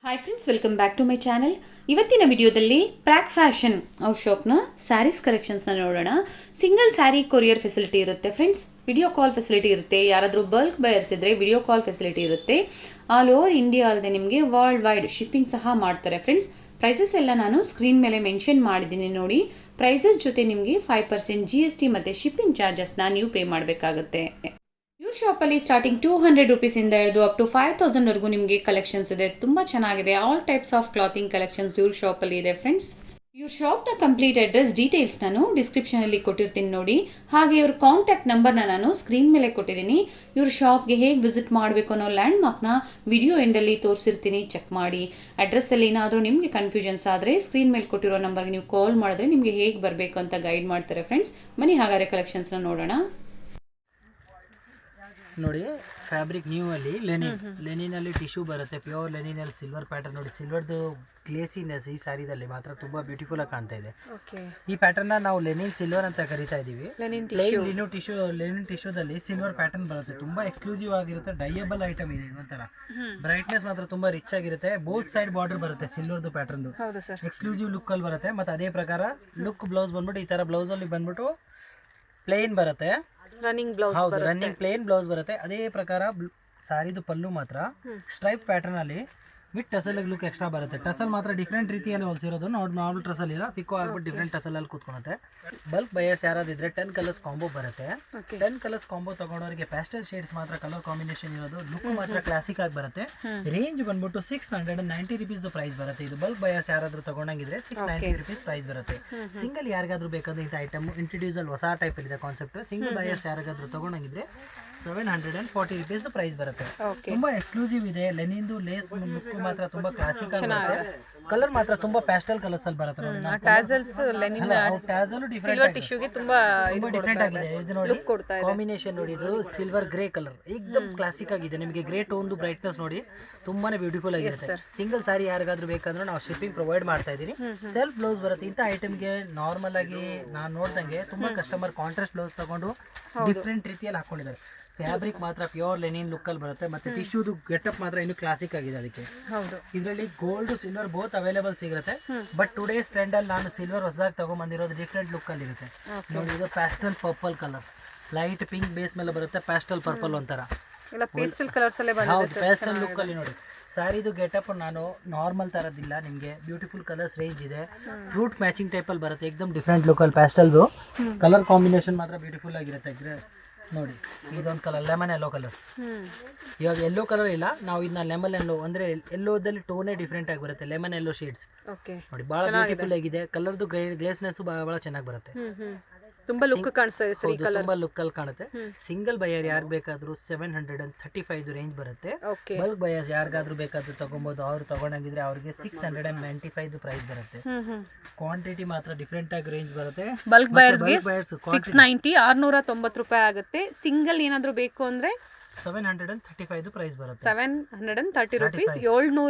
Hi friends, welcome back to my channel. ಇವತ್ತಿನ ವಿಡಿಯೋದಲ್ಲಿ ಪ್ರಾಕ್ ಫ್ಯಾಷನ್ ಅವ್ರ ಶಾಪ್ನ ಸ್ಯಾರೀಸ್ ಕಲೆಕ್ಷನ್ಸ್ನ ನೋಡೋಣ. ಸಿಂಗಲ್ ಸ್ಯಾರಿ ಕೊರಿಯರ್ ಫೆಸಿಲಿಟಿ ಇರುತ್ತೆ ಫ್ರೆಂಡ್ಸ್. ವಿಡಿಯೋ ಕಾಲ್ ಫೆಸಿಲಿಟಿ ಇರುತ್ತೆ. ಯಾರಾದರೂ ಬಲ್ಕ್ ಬಯರ್ಸ್ ಇದ್ದರೆ ವಿಡಿಯೋ ಕಾಲ್ ಫೆಸಿಲಿಟಿ ಇರುತ್ತೆ. ಆಲ್ ಓವರ್ ಇಂಡಿಯಾ ಅಲ್ಲದೆ ನಿಮಗೆ ವರ್ಲ್ಡ್ ವೈಡ್ ಶಿಪ್ಪಿಂಗ್ ಸಹ ಮಾಡ್ತಾರೆ ಫ್ರೆಂಡ್ಸ್. ಪ್ರೈಸಸ್ ಎಲ್ಲ ನಾನು ಸ್ಕ್ರೀನ್ ಮೇಲೆ ಮೆನ್ಷನ್ ಮಾಡಿದ್ದೀನಿ ನೋಡಿ. ಪ್ರೈಸಸ್ ಜೊತೆ ನಿಮಗೆ 5% GST ಮತ್ತು ಶಿಪ್ಪಿಂಗ್ ಚಾರ್ಜಸ್ನ ನೀವು ಪೇ ಮಾಡಬೇಕಾಗುತ್ತೆ. ಇವ್ರ ಶಾಪಲ್ಲಿ ಸ್ಟಾರ್ಟಿಂಗ್ 200 ರುಪೀಸಿಂದ ಹಿಡಿದು ಅಪ್ ಟು 5000ವರೆಗೂ ನಿಮಗೆ ಕಲೆಕ್ಷನ್ಸ್ ಇದೆ. ತುಂಬ ಚೆನ್ನಾಗಿದೆ. All types of clothing collections ಇವ್ರ ಶಾಪಲ್ಲಿ ಇದೆ ಫ್ರೆಂಡ್ಸ್. ಇವ್ರ ಶಾಪ್ನ ಕಂಪ್ಲೀಟ್ ಅಡ್ರೆಸ್ ಡೀಟೇಲ್ಸ್ ನಾನು ಡಿಸ್ಕ್ರಿಪ್ಷನಲ್ಲಿ ಕೊಟ್ಟಿರ್ತೀನಿ ನೋಡಿ. ಹಾಗೆ ಇವ್ರ ಕಾಂಟ್ಯಾಕ್ಟ್ ನಂಬರ್ನ ನಾನು ಸ್ಕ್ರೀನ್ ಮೇಲೆ ಕೊಟ್ಟಿದ್ದೀನಿ. ಇವ್ರ ಶಾಪ್ಗೆ ಹೇಗೆ ವಿಸಿಟ್ ಮಾಡಬೇಕು ಅನ್ನೋ ಲ್ಯಾಂಡ್ ಮಾರ್ಕ್ನ ವಿಡಿಯೋ ಎಂಡಲ್ಲಿ ತೋರಿಸಿರ್ತೀನಿ, ಚೆಕ್ ಮಾಡಿ. ಅಡ್ರೆಸ್ಸಲ್ಲಿ ಏನಾದರೂ ನಿಮಗೆ ಕನ್ಫ್ಯೂಷನ್ಸ್ ಆದರೆ ಸ್ಕ್ರೀನ್ ಮೇಲೆ ಕೊಟ್ಟಿರೋ ನಂಬರ್ಗೆ ನೀವು ಕಾಲ್ ಮಾಡಿದ್ರೆ ನಿಮಗೆ ಹೇಗೆ ಬರಬೇಕು ಅಂತ ಗೈಡ್ ಮಾಡ್ತಾರೆ ಫ್ರೆಂಡ್ಸ್. ಬನ್ನಿ ಹಾಗಾದರೆ ಕಲೆಕ್ಷನ್ಸ್ನ ನೋಡೋಣ. ನೋಡಿ, ಫ್ಯಾಬ್ರಿಕ್ ನ್ಯೂ ಅಲ್ಲಿ ಲೆನಿನಲ್ಲಿ ಟಿಶ್ಯೂ ಬರುತ್ತೆ. ಪ್ಯೂರ್ ಲೆನಿನಲ್ಲಿ ಸಿಲ್ವರ್ ಪ್ಯಾಟರ್ನ್ ನೋಡಿ. ಸಿಲ್ವರ್ದು ಗ್ಲೇಸಿನೆಸ್ ಈ ಸ್ಯಾರಿದಲ್ಲಿ ಮಾತ್ರ ತುಂಬಾ ಬ್ಯೂಟಿಫುಲ್ ಆಗಿ ಕಾಣ್ತಾ ಇದೆ. ಈ ಪ್ಯಾಟರ್ನ್ ನಾವು ಲೆನಿನ್ ಸಿಲ್ವರ್ ಅಂತ ಕರಿತಾ ಇದೀವಿ. ಲೆನಿನ್ ಟಿಶ್ಯೂದಲ್ಲಿ ಸಿಲ್ವರ್ ಪ್ಯಾಟರ್ನ್ ಬರುತ್ತೆ. ತುಂಬಾ ಎಕ್ಸ್ಕ್ಲೂಸಿವ್ ಆಗಿರುತ್ತೆ. ಡೈಯಬಲ್ ಐಟಮ್ ಇದೆ. ಒಂಥರ ಬ್ರೈಟ್ನೆಸ್ ಮಾತ್ರ ತುಂಬಾ ರಿಚ್ ಆಗಿರುತ್ತೆ. ಬೋತ್ ಸೈಡ್ ಬಾರ್ಡರ್ ಬರುತ್ತೆ ಸಿಲ್ವರ್ದು ಪ್ಯಾಟರ್ನ್. ಎಕ್ಸ್ಕ್ಲೂಸಿವ್ ಲುಕ್ ಅಲ್ಲಿ ಬರುತ್ತೆ. ಮತ್ತೆ ಅದೇ ಪ್ರಕಾರ ಲುಕ್ ಬ್ಲೌಸ್ ಬಂದ್ಬಿಟ್ಟು ಈ ತರ ಬ್ಲೌಸ್ ಅಲ್ಲಿ ಬಂದ್ಬಿಟ್ಟು ಪ್ಲೇನ್ ಬರುತ್ತೆ. ರನ್ನಿಂಗ್ ಪ್ಲೇನ್ ಬ್ಲೌಸ್ ಬರುತ್ತೆ. ಅದೇ ಪ್ರಕಾರ ಸಾರಿದು ಪಲ್ಲು ಮಾತ್ರ ಸ್ಟ್ರೈಪ್ ಪ್ಯಾಟರ್ನ್ ಅಲ್ಲಿ ವಿತ್ ಟಸಲ್ ಲುಕ್ ಎಕ್ಸ್ಟ್ರಾ ಬರುತ್ತೆ. ಟಸಲ್ ಮಾತ್ರ ಡಿಫ್ರೆಂಟ್ ರೀತಿಯಲ್ಲಿ ಹೊಲಿಸಿರೋದು. ನಾರ್ಮಲ್ ಟಸಲ್ ಇಲ್ಲ, ಪಿಕೋ ಆಗ್ಬಿಟ್ಟು ಡಿಫ್ರೆಂಟ್ ಟಸಲ್ ಅಲ್ಲಿ ಕೂತ್ಕೊಳುತ್ತೆ. ಬಲ್ಕ್ ಬಯರ್ಸ್ ಯಾರಾದಿದ್ರೆ 10 ಕಲರ್ಸ್ ಕಾಂಬೋ ಬರುತ್ತೆ. 10 ಕಲರ್ಸ್ ಕಾಂಬೋ ತಗೊಂಡವರಿಗೆ ಪ್ಯಾಸ್ಟಲ್ ಶೇಡ್ಸ್ ಮಾತ್ರ ಕಲರ್ ಕಾಂಬಿನೇಷನ್ ಇರೋದು. ಲುಕ್ ಮಾತ್ರ ಕ್ಲಾಸಿಕ್ ಆಗಿ ಬರುತ್ತೆ. ರೇಂಜ್ ಬಂದ್ಬಿಟ್ಟು 690 ರುಪೀಸ್ ಪ್ರೈಸ್ ಬರುತ್ತೆ. ಇದು ಬಲ್ಕ್ ಬಯರ್ಸ್ ಯಾರಾದ್ರೂ ತಗೊಂಡಂಗಿದ್ರೆ 690 ರುಪೀಸ್ ಪ್ರೈಸ್ ಬರುತ್ತೆ. ಸಿಂಗಲ್ ಯಾರಿಗಾದ್ರೂ ಬೇಕಾದ್ರೆ ಇಂಥ ಐಟಮ್ ಇಂಟ್ರೊಡ್ಯೂಸ್ ಅಲ್ಲಿ ಹೊಸ ಟೈಪ್ ಇದೆ ಕಾನ್ಸೆಪ್ಟ್. ಸಿಂಗಲ್ ಬಯರ್ಸ್ ಯಾರಿಗಾದ್ರೂ ತಗೊಂಡಂಗಿದ್ರೆ 740 ರುಪೀಸ್ ಪ್ರೈಸ್ ಬರುತ್ತೆ. ತುಂಬಾ ಎಕ್ಸ್ಕ್ಲೂಸಿವ್ ಇದೆ. ಲೆನಿನ್ದು ಲೇಸ್ ಲುಕ್ ಮಾತ್ರ ತುಂಬಾ ಕ್ಲಾಸಿಕ್ ಆಗಿದೆ. ಕಲರ್ ಮಾತ್ರ ತುಂಬಾ ಪ್ಯಾಸ್ಟಲ್ ಕಲರ್ಸ್ ಅಲ್ಲಿ ಬರುತ್ತೆ. ಡಿಫ್ರೆಂಟ್ ಆಗಿದೆ. ಇದು ನೋಡಿ ಕಾಂಬಿನೇಷನ್ ನೋಡಿ. ಇದು ಸಿಲ್ವರ್ ಗ್ರೇ ಕಲರ್ ಏಕದಮ್ ಕ್ಲಾಸಿಕ್ ಆಗಿದೆ. ನಿಮಗೆ ಗ್ರೇ ಟೋನ್ ಬ್ರೈಟ್ನೆಸ್ ನೋಡಿ ತುಂಬಾನೇ ಬ್ಯೂಟಿಫುಲ್ ಆಗಿರುತ್ತೆ. ಸಿಂಗಲ್ ಸಾರಿ ಯಾರಿಗಾದ್ರೂ ಬೇಕಾದ್ರೂ ನಾವು ಶಿಪ್ಪಿಂಗ್ ಪ್ರೊವೈಡ್ ಮಾಡ್ತಾ ಇದೀನಿ. ಸೆಲ್ಫ್ ಬ್ಲೌಸ್ ಬರುತ್ತೆ. ಇಂಥ ಐಟಮ್ಗೆ ನಾರ್ಮಲ್ ಆಗಿ ನಾನು ನೋಡ್ದಂಗೆ ತುಂಬಾ ಕಸ್ಟಮರ್ ಕಾಂಟ್ರಾಸ್ಟ್ ಬ್ಲೌಸ್ ತಗೊಂಡು ಡಿಫ್ರೆಂಟ್ ರೀತಿಯಲ್ಲಿ ಹಾಕೊಂಡಿದ್ದಾರೆ. ಫ್ಯಾಬ್ರಿಕ್ ಮಾತ್ರ ಪ್ಯೂರ್ ಲೆನಿನ್ ಲುಕ್ ಅಲ್ಲಿ ಬರುತ್ತೆ. ಮತ್ತೆ ಟಿಶ್ಯೂದು ಗೆಟಪ್ ಮಾತ್ರ ಇನ್ನು ಕ್ಲಾಸಿಕ್ ಆಗಿದೆ. ಅದಕ್ಕೆ ಇದರಲ್ಲಿ ಗೋಲ್ಡ್ ಸಿಲ್ವರ್ ಬೋತ್ ಅವೈಲೇಬಲ್ ಸಿಗುತ್ತೆ. ಬಟ್ ಟುಡೇಸ್ ಟ್ರೆಂಡ್ ಅಲ್ಲಿ ನಾನು ಸಿಲ್ವರ್ ಹೊಸದಾಗಿ ತಗೊಂಡ್ಬಂದಿರೋದು ಡಿಫ್ರೆಂಟ್ ಲುಕ್ ಅಲ್ಲಿ ಇರುತ್ತೆ ನೋಡಿ. ಇದು pastel purple colour, light pink base ಮೇಲೆ ಬರುತ್ತೆ. ಪ್ಯಾಸ್ಟಲ್ ಪರ್ಪಲ್ ಒಂಥರ ಪ್ಯಾಸ್ಟಲ್ ಲುಕ್ ಅಲ್ಲಿ ನೋಡಿ. ಸ್ಯಾರಿದು ಗೆಟಪ್ ನಾನು ನಾರ್ಮಲ್ ತರದಿಲ್ಲ, ನಿಮಗೆ ಬ್ಯೂಟಿಫುಲ್ ಕಲರ್ಸ್ ರೇಂಜ್ ಇದೆ. ಫ್ರೂಟ್ ಮ್ಯಾಚಿಂಗ್ ಟೈಪ್ ಅಲ್ಲಿ ಬರುತ್ತೆ. ಏಕದಮ್ ಡಿಫ್ರೆಂಟ್ ಲುಕ್ ಅಲ್ಲಿ ಪ್ಯಾಸ್ಟಲ್ದು ಕಲರ್ ಕಾಂಬಿನೇಷನ್ ಮಾತ್ರ ಬ್ಯೂಟಿಫುಲ್ ಆಗಿರುತ್ತೆ ನೋಡಿ. ಇದೊಂದು ಕಲರ್ ಲೆಮನ್ ಯೆಲ್ಲೋ ಕಲರ್. ಇವಾಗ ಯೆಲ್ಲೋ ಕಲರ್ ಇಲ್ಲ, ನಾವು ಇದನ್ನ ಲೆಮನ್ ಯೆಲ್ಲೋ ಅಂದ್ರೆ ಯೆಲ್ಲೋದಲ್ಲಿ ಟೋನೇ ಡಿಫ್ರೆಂಟ್ ಆಗಿ ಬರುತ್ತೆ. ಲೆಮನ್ ಯೆಲ್ಲೋ ಶೇಡ್ಸ್ ನೋಡಿ, ಬಹಳ ಬ್ಯೂಟಿಫುಲ್ ಆಗಿದೆ. ಕಲರ್ದು ಗ್ಲೇಸ್ನೆಸ್ ಬಹಳ ಚೆನ್ನಾಗಿ ಬರುತ್ತೆ. ತುಂಬಾ ಲುಕ್ ಕಾಣಿಸ್ತದೆ ಸರ್. ಈ ಕಲರ್ ತುಂಬಾ ಲುಕ್ ಅಲ್ಲಿ ಕಾಣುತ್ತೆ. ಸಿಂಗಲ್ ಬಯರ್ ಯಾರು ಬೇಕಾದ್ರೂ 735 ರೇಂಜ್ ಬರುತ್ತೆ. ಬಲ್ಕ್ ಬಯರ್ಸ್ ಯಾರಿಗಾದ್ರೂ ಬೇಕಾದ್ರೂ ತಗೊಬಹುದು. ಅವ್ರು ತಗೊಂಡಂಗಿದ್ರೆ ಅವ್ರಿಗೆ 695 ಪ್ರೈಸ್ ಬರುತ್ತೆ. ಕ್ವಾಂಟಿಟಿ ಮಾತ್ರ ಡಿಫ್ರೆಂಟ್ ಆಗಿ ರೇಂಜ್ ಬರುತ್ತೆ. ಬಲ್ಕ್ ಬಯರ್ಸ್ಗೆ 690 690 ರೂಪಾಯಿ ಆಗುತ್ತೆ. ಸಿಂಗಲ್ ಏನಾದ್ರೂ ಬೇಕು ಅಂದ್ರೆ 735 ಪ್ರೈಸ್ ಬರುತ್ತೆ. 730 ರುಪೀಸ್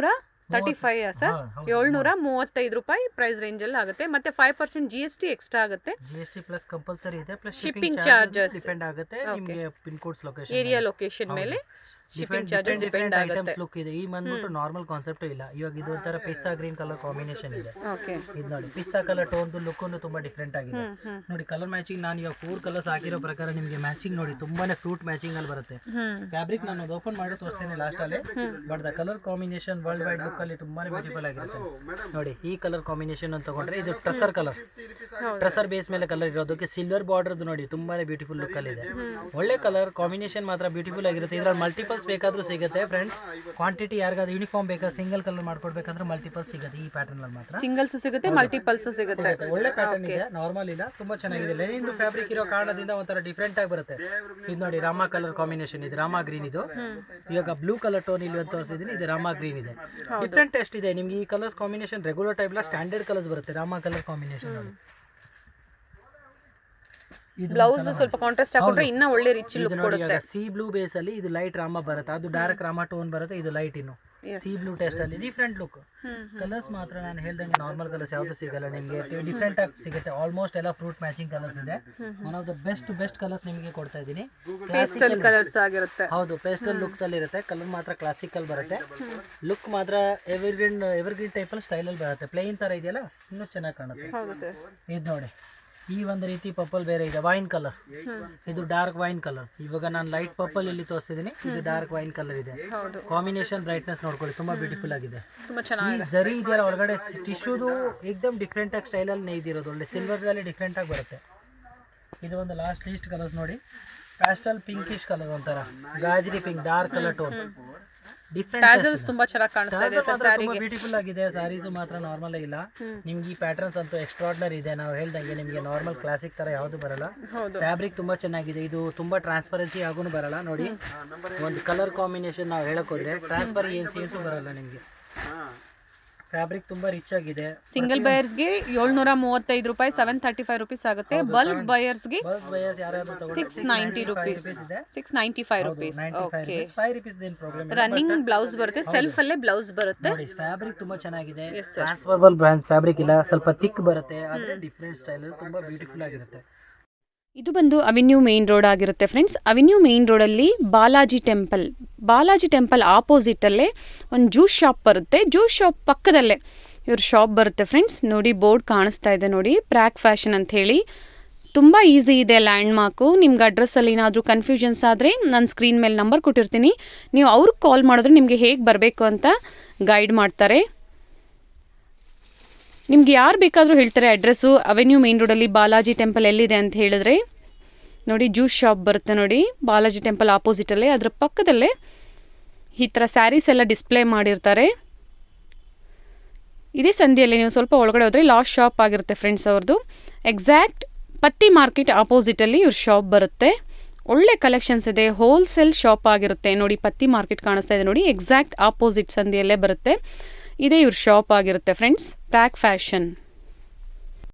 735 ಸರ್ 735 ರೂಪಾಯಿ ಪ್ರೈಸ್ ರೇಂಜ್ ಅಲ್ಲಿ ಆಗುತ್ತೆ. ಮತ್ತೆ 5% GST ಎಕ್ಸ್ಟ್ರಾ ಆಗುತ್ತೆ. GST ಪ್ಲಸ್ ಕಂಪಲ್ಸರಿ ಇದೆ. ಪ್ಲಸ್ ಶಿಪ್ಪಿಂಗ್ ಚಾರ್ಜಸ್ ಡಿಪೆಂಡ್ ಆಗುತ್ತೆ ನಿಮಗೆ pin codes location area location ಮೇಲೆ ಶಿಪ್ಪಿಂಗ್ ಚಾರ್ಜಸ್ ಡಿಪೆಂಡ್ ಆಗುತ್ತೆ. ಲುಕ್ ಇದೆ. ಈ ಬಂದ್ಬಿಟ್ಟು ನಾರ್ಮಲ್ ಕಾನ್ಸೆಪ್ಟ್ ಇಲ್ಲ. ಇವಾಗ ಇದು ಒಂಥರ ಪಿಸ್ತಾ ಗ್ರೀನ್ ಕಲರ್ ಕಾಂಬಿನೇಷನ್ ಇದೆ. ಇದು ನೋಡಿ, ಪಿಸ್ತಾ ಕಲರ್ ಟೋನ್ ಲುಕ್ ತುಂಬಾ ಡಿಫ್ರೆಂಟ್ ಆಗಿದೆ ನೋಡಿ. ಕಲರ್ ಮ್ಯಾಚಿಂಗ್ ನಾನು ಇವಾಗ 4 ಕಲರ್ಸ್ ಹಾಕಿರೋ ಪ್ರಕಾರ ನಿಮಗೆ ಮ್ಯಾಚಿಂಗ್ ನೋಡಿ ತುಂಬಾನೇ ಫ್ರೂಟ್ ಮ್ಯಾಚಿಂಗ್ ಅಲ್ಲಿ ಬರುತ್ತೆ. ಫ್ಯಾಬ್ರಿಕ್ ನಾನು ಅದು ಓಪನ್ ಮಾಡಿ ತೋರಿಸ್ತೇನೆ ಲಾಸ್ಟ್ ಅಲ್ಲಿ. But the colour combination world wide look ಅಲ್ಲಿ ತುಂಬಾನೇ ಬ್ಯೂಟಿಫುಲ್ ಆಗಿರುತ್ತೆ ನೋಡಿ. ಈ ಕಲರ್ ಕಾಂಬಿನೇಷನ್ ಅಂತ ತಗೊಂಡ್ರೆ ಇದು ಟ್ರಸರ್ ಕಲರ್, ಟ್ರಸರ್ ಬೇಸ್ ಮೇಲೆ ಕಲರ್ ಇರೋದಕ್ಕೆ ಸಿಲ್ವರ್ ಬಾರ್ಡರ್ ನೋಡಿ ತುಂಬಾನೇ ಬ್ಯೂಟಿಫುಲ್ ಲುಕ್ ಅಲ್ಲಿ ಇದೆ. ಒಳ್ಳೆ ಕಲರ್ ಕಾಂಬಿನೇಷನ್ ಮಾತ್ರ ಬ್ಯೂಟಿಫುಲ್ ಆಗಿರುತ್ತೆ. ಇದ್ರಲ್ಲಿ ಮಲ್ಟಿಪಲ್ ಬೇಕಾದ್ರೂ ಸಿಗುತ್ತೆ ಫ್ರೆಂಡ್ಸ್. ಕ್ವಾಂಟಿಟಿ ಯಾರಿಗಾದ್ರೂ ಯೂನಿಫಾರ್ಮ್ ಬೇಕಾ ಸಿಂಗಲ್ ಕಲರ್ ಮಾಡ್ಕೊಡ್ಬೇಕಂದ್ರೆ ಮಲ್ಟಿಪಲ್ ಸಿಗುತ್ತೆ. ಈ ಪ್ಯಾಟರ್ನ್ ಅಲ್ಲಿ ಮಾತ್ರ ಸಿಂಗಲ್ಸ್ ಸಿಗುತ್ತೆ, ಮಲ್ಟಿಪಲ್ಸ್ ಸಿಗುತ್ತೆ. ಒಳ್ಳೆ ಪ್ಯಾಟರ್ನ್ ಇದೆ, ನಾರ್ಮಲ್ ಇಲ್ಲ, ತುಂಬಾ ಚೆನ್ನಾಗಿದೆ. ಲೆನಿನ್ದು ಫ್ಯಾಬ್ರಿಕ್ ಇರೋ ಕಾರಣದಿಂದ ಒಂಥರ ಡಿಫ್ರೆಂಟ್ ಆಗಿ ಬರುತ್ತೆ. ಇದು ನೋಡಿ ರಾಮಾ ಕಲರ್ ಕಾಂಬಿನೇಷನ್ ಇದೆ, ರಾಮಾ ಗ್ರೀನ್. ಇದು ಇವಾಗ ಬ್ಲೂ ಕಲರ್ ಟೋನ್ ಇಲ್ಲಿ ಅಂತ ತೋರಿಸಿದೀನಿ. ಇದು ರಾಮಾ ಗ್ರೀನ್ ಇದೆ. ಡಿಫ್ರೆಂಟ್ ಟೆಸ್ಟ್ ಇದೆ ನಿಮ್ಗೆ. ಈ ಕಲರ್ಸ್ ಕಾಂಬಿನೇಷನ್ ರೆಗ್ಯುಲರ್ ಟೈಪ್ ಇಲ್ಲ, ಸ್ಟ್ಯಾಂಡರ್ಡ್ ಕಲರ್ಸ್ ಬರುತ್ತೆ. ರಾಮಾ ಕಲರ್ ಕಾಂಬಿನೇಷನ್ ಬ್ಲೌಸ್ ಸ್ವಲ್ಪ ಕಾಂಟ್ರಾಸ್ಟ್ ಹಾಕೊಂಡ್ರೆ ಇನ್ನೂ ಒಳ್ಳೆ ರಿಚ್ ಲುಕ್ ಕೊಡುತ್ತೆ. ಸಿ ಬ್ಲೂ ಬೇಸ್ ಅಲ್ಲಿ ಇದು ಲೈಟ್ ರಾಮ ಬರುತ್ತೆ. ಅದು ಡಾರ್ಕ್ ರಾಮ ಟೋನ್ ಬರುತ್ತೆ. ಇದು ಲೈಟ್ ಇನ್ನು ಸಿ ಬ್ಲೂ ಟೆಸ್ಟ್ ಅಲ್ಲಿ ಡಿಫ್ರೆಂಟ್ ಲುಕ್. ಕಲರ್ಸ್ ಮಾತ್ರ ನಾನು ಹೇಳ್ದಂಗೆ ನಾರ್ಮಲ್ ಕಲರ್ಸ್ ಯಾವ್ದು ಸಿಗಲ್ಲ ನಿಮಗೆ, ಡಿಫ್ರೆಂಟ್ ಆಗಿ ಸಿಗುತ್ತೆ. ಆಲ್ಮೋಸ್ಟ್ ಎಲ್ಲ ಫ್ರೂಟ್ ಮ್ಯಾಚಿಂಗ್ ಕಲರ್ಸ್ ಇದೆ. One of the best colours ನಿಮಗೆ ಕೊಡ್ತಾ ಇದ್ದೀನಿ. ಪೇಸ್ಟಲ್ ಕಲರ್ಸ್ ಆಗಿರುತ್ತೆ. ಹೌದು, ಪೇಸ್ಟಲ್ ಲುಕ್ಸ್ ಅಲ್ಲಿ ಇರುತ್ತೆ. ಕಲರ್ ಮಾತ್ರ ಕ್ಲಾಸಿಕಲ್ ಬರುತ್ತೆ, ಲುಕ್ ಮಾತ್ರ ಎವರ್ಗ್ರೀನ್ ಟೈಪ್ ಅಲ್ಲಿ ಸ್ಟೈಲ್ ಅಲ್ಲಿ ಬರುತ್ತೆ. ಪ್ಲೇನ್ ತರ ಇದೆಯಲ್ಲ, ಇನ್ನೂ ಚೆನ್ನಾಗಿ ಕಾಣುತ್ತೆ. ಹೌದು ಸರ್. ಇದು ನೋಡಿ, ಈ ಒಂದು ರೀತಿ ಪರ್ಪಲ್ ಬೇರೆ ಇದೆ, ವೈನ್ ಕಲರ್. ಇದು ಡಾರ್ಕ್ ವೈನ್ ಕಲರ್. ಇವಾಗ ನಾನು ಲೈಟ್ ಪರ್ಪಲ್ ಇಲ್ಲಿ ತೋರಿಸ್ತಿದ್ದೀನಿ, ಇದು ಡಾರ್ಕ್ ವೈನ್ ಕಲರ್ ಇದೆ. ಕಾಂಬಿನೇಷನ್ ಬ್ರೈಟ್ನೆಸ್ ನೋಡ್ಕೊಳ್ಳಿ, ತುಂಬಾ ಬ್ಯೂಟಿಫುಲ್ ಆಗಿದೆ. ತುಂಬಾ ಚೆನ್ನಾಗಿದೆ. ಈ ಜರಿ ಇದೆಯಲ್ಲ ಒಳಗಡೆ ಟಿಶ್ಯೂದು ಏಕದಮ್ ಡಿಫ್ರೆಂಟ್ ಆಗಿ ಸ್ಟೈಲ್ ಅಲ್ಲಿ ನೇಯ್ದಿರೋದು, ಒಳ್ಳೆ ಸಿಲ್ವರ್ ಅಲ್ಲಿ ಡಿಫ್ರೆಂಟ್ ಆಗಿ ಬರುತ್ತೆ. ಇದು ಒಂದು ಲೀಸ್ಟ್ ಕಲರ್ಸ್ ನೋಡಿ, ಪ್ಯಾಸ್ಟಲ್ ಪಿಂಕಿಶ್ ಕಲರ್, ಒಂಥರ ಗಾಜರಿ pink, dark colour tone. Tassels ತುಂಬಾ ಚೆನ್ನಾಗಿ ಕಾಣಿಸ್ತಾ ಇದೆ ಸರ್ ಸ್ಯಾರಿಗೆ. ಬ್ಯೂಟಿಫುಲ್ ಆಗಿದೆ. ಸಾರೀಸ್ ಮಾತ್ರ ನಾರ್ಮಲ್ ಇಲ್ಲ, ನಿಮ್ಗೆ ಈ ಪ್ಯಾಟರ್ನ್ಸ್ ಅಂತೂ ಎಕ್ಸ್ಟ್ರಾರ್ಡಿನರಿ ಇದೆ. ನಾವು ಹೇಳ್ದಂಗೆ ನಿಮಗೆ ನಾರ್ಮಲ್ ಕ್ಲಾಸಿಕ್ ತರ ಯಾವುದು ಬರಲ್ಲ. ಫ್ಯಾಬ್ರಿಕ್ ತುಂಬಾ ಚೆನ್ನಾಗಿದೆ. ಇದು ತುಂಬಾ ಟ್ರಾನ್ಸ್ಪರೆನ್ಸಿ ಆಗೂ ಬರಲ್ಲ ನೋಡಿ. ಒಂದು ಕಲರ್ ಕಾಂಬಿನೇಷನ್ ನಾವು ಹೇಳಕ್ ಹೋದ್ರೆ ಟ್ರಾನ್ಸ್ಪರೆನ್ಸಿ ಬರಲ್ಲ ನಿಮಗೆ. ಫ್ಯಾಬ್ರಿಕ್ ತುಂಬಾ ರಿಚ್ ಆಗಿದೆ. ಸಿಂಗಲ್ ಬಯರ್ಸ್ಗೆ 735 ರೂಪಾಯಿ, 735 rupees ಆಗುತ್ತೆ. ಬಲ್ಕ್ ಬಯರ್ಸ್ಗೆ 690 rupees, 695 rupees. ಓಕೆ, 5 rupees ಏನು ಪ್ರಾಬ್ಲಮ್. ರನ್ನಿಂಗ್ ಬ್ಲೌಸ್ ಬರುತ್ತೆ, ಸೆಲ್ಫ್ ಅಲ್ಲೇ ಬ್ಲೌಸ್ ಬರುತ್ತೆ. ನೋಡಿ, ಫ್ಯಾಬ್ರಿಕ್ ತುಂಬಾ ಚೆನ್ನಾಗಿದೆ. ಟ್ರಾನ್ಸ್ಫರ್ಬಲ್ ಬ್ರಾಂಚ್ ಫ್ಯಾಬ್ರಿಕ್ ಇಲ್ಲ, ಸ್ವಲ್ಪ ಥಿಕ್ ಬರುತ್ತೆ, ಆದ್ರೆ ಡಿಫ್ರೆಂಟ್ ಸ್ಟೈಲ್ ಅಲ್ಲಿ ತುಂಬಾ ಬ್ಯೂಟಿಫುಲ್ ಆಗಿರುತ್ತೆ. ಇದು ಬಂದು ಅವೆನ್ಯೂ ಮೇನ್ ರೋಡ್ ಆಗಿರುತ್ತೆ ಫ್ರೆಂಡ್ಸ್. ಅವೆನ್ಯೂ ಮೇನ್ ರೋಡಲ್ಲಿ ಬಾಲಾಜಿ ಟೆಂಪಲ್ ಆಪೋಸಿಟಲ್ಲೇ ಒಂದು ಜ್ಯೂಸ್ ಶಾಪ್ ಬರುತ್ತೆ. ಜ್ಯೂಸ್ ಶಾಪ್ ಪಕ್ಕದಲ್ಲೇ ಇವ್ರ ಶಾಪ್ ಬರುತ್ತೆ ಫ್ರೆಂಡ್ಸ್. ನೋಡಿ, ಬೋರ್ಡ್ ಕಾಣಿಸ್ತಾ ಇದೆ ನೋಡಿ, ಪ್ರಾಕ್ ಫ್ಯಾಷನ್ ಅಂತ ಹೇಳಿ. ತುಂಬ ಈಸಿ ಇದೆ ಲ್ಯಾಂಡ್ ಮಾರ್ಕು. ನಿಮ್ಗೆ ಅಡ್ರೆಸ್ಸಲ್ಲಿ ಏನಾದರೂ ಕನ್ಫ್ಯೂಷನ್ಸ್ ಆದರೆ ನಾನು ಸ್ಕ್ರೀನ್ ಮೇಲೆ ನಂಬರ್ ಕೊಟ್ಟಿರ್ತೀನಿ, ನೀವು ಅವ್ರಿಗೆ ಕಾಲ್ ಮಾಡಿದ್ರೆ ನಿಮಗೆ ಹೇಗೆ ಬರಬೇಕು ಅಂತ ಗೈಡ್ ಮಾಡ್ತಾರೆ. ನಿಮ್ಗೆ ಯಾರು ಬೇಕಾದರೂ ಹೇಳ್ತಾರೆ ಅಡ್ರೆಸ್ಸು. ಅವೆನ್ಯೂ ಮೇನ್ ರೋಡಲ್ಲಿ ಬಾಲಾಜಿ ಟೆಂಪಲ್ ಎಲ್ಲಿದೆ ಅಂತ ಹೇಳಿದ್ರೆ ನೋಡಿ, ಜ್ಯೂಸ್ ಶಾಪ್ ಬರುತ್ತೆ ನೋಡಿ, ಬಾಲಾಜಿ ಟೆಂಪಲ್ ಆಪೋಸಿಟಲ್ಲೇ. ಅದರ ಪಕ್ಕದಲ್ಲೇ ಈ ಥರ ಸ್ಯಾರೀಸ್ ಎಲ್ಲ ಡಿಸ್ಪ್ಲೇ ಮಾಡಿರ್ತಾರೆ. ಇದೇ ಸಂಧಿಯಲ್ಲಿ ನೀವು ಸ್ವಲ್ಪ ಒಳಗಡೆ ಹೋದರೆ ಲಾಸ್ಟ್ ಶಾಪ್ ಆಗಿರುತ್ತೆ ಫ್ರೆಂಡ್ಸ್ ಅವ್ರದ್ದು. ಎಕ್ಸಾಕ್ಟ್ ಪತ್ತಿ ಮಾರ್ಕೆಟ್ ಆಪೋಸಿಟಲ್ಲಿ ಇವ್ರ ಶಾಪ್ ಬರುತ್ತೆ. ಒಳ್ಳೆ ಕಲೆಕ್ಷನ್ಸ್ ಇದೆ, ಹೋಲ್ಸೇಲ್ ಶಾಪ್ ಆಗಿರುತ್ತೆ ನೋಡಿ. ಪತ್ತಿ ಮಾರ್ಕೆಟ್ ಕಾಣಿಸ್ತಾ ಇದೆ ನೋಡಿ, ಎಕ್ಸಾಕ್ಟ್ ಆಪೋಸಿಟ್ ಸಂಧಿಯಲ್ಲೇ ಬರುತ್ತೆ. ಇದೇ ಇವ್ರ ಶಾಪ್ ಆಗಿರುತ್ತೆ ಫ್ರೆಂಡ್ಸ್, ಪ್ರಾಕ್ ಫ್ಯಾಷನ್.